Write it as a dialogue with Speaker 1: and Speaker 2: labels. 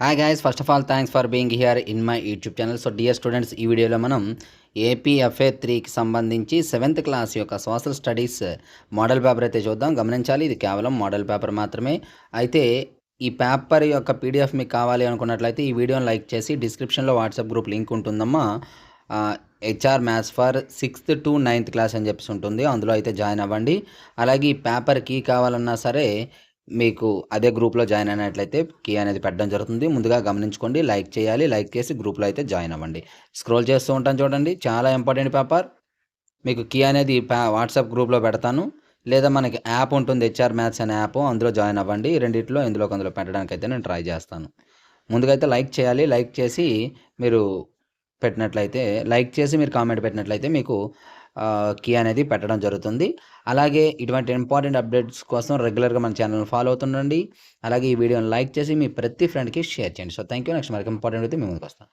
Speaker 1: Hi guys, first of all thanks for being here in my YouTube channel. So dear students, ఈ వీడియోలో మనం ఏపీఎఫ్ఏ 3కి సంబంధించి 7th class యొక్క సోషల్ స్టడీస్ మోడల్ పేపర్ అయితే చూద్దాం. గమనించాలి, ఇది కేవలం మోడల్ పేపర్ మాత్రమే. అయితే ఈ పేపర్ యొక్క పీడిఎఫ్ మీకు కావాలి అనుకున్నట్లయితే ఈ వీడియోని లైక్ చేసి డిస్క్రిప్షన్లో వాట్సాప్ గ్రూప్ లింక్ ఉంటుందమ్మా. HR maths for 6th to 9th class అని చెప్పేసి ఉంటుంది, అందులో అయితే జాయిన్ అవ్వండి. అలాగే ఈ పేపర్ కీ కావాలన్నా సరే మీకు అదే గ్రూప్లో జాయిన్ అయినట్లయితే కీ అనేది పెట్టడం జరుగుతుంది. ముందుగా గమనించుకోండి, లైక్ చేయాలి, లైక్ చేసి గ్రూప్లో అయితే జాయిన్ అవ్వండి. స్క్రోల్ చేస్తూ ఉంటాను చూడండి, చాలా ఇంపార్టెంట్ పేపర్. మీకు కీ అనేది వాట్సాప్ గ్రూప్లో పెడతాను, లేదా మనకి యాప్ ఉంటుంది హెచ్ఆర్ మ్యాథ్స్ అనే యాప్, అందులో జాయిన్ అవ్వండి. రెండిట్లో ఇందులో కొందులో పెట్టడానికి అయితే నేను ట్రై చేస్తాను. ముందుగా అయితే లైక్ చేయాలి, లైక్ చేసి మీరు పెట్టినట్లయితే, లైక్ చేసి మీరు కామెంట్ పెట్టినట్లయితే మీకు కీ అనేది పెట్టడం జరుగుతుంది. అలాగే ఇటువంటి ఇంపార్టెంట్ అప్డేట్స్ కోసం రెగ్యులర్గా మన ఛానల్ని ఫాలో అవుతుండండి. అలాగే ఈ వీడియోని లైక్ చేసి మీ ప్రతి ఫ్రెండ్కి షేర్ చేయండి. So thank you. నెక్స్ట్ మరొక ఇంపార్టెంట్ అయితే మీ ముందుకు వస్తాను.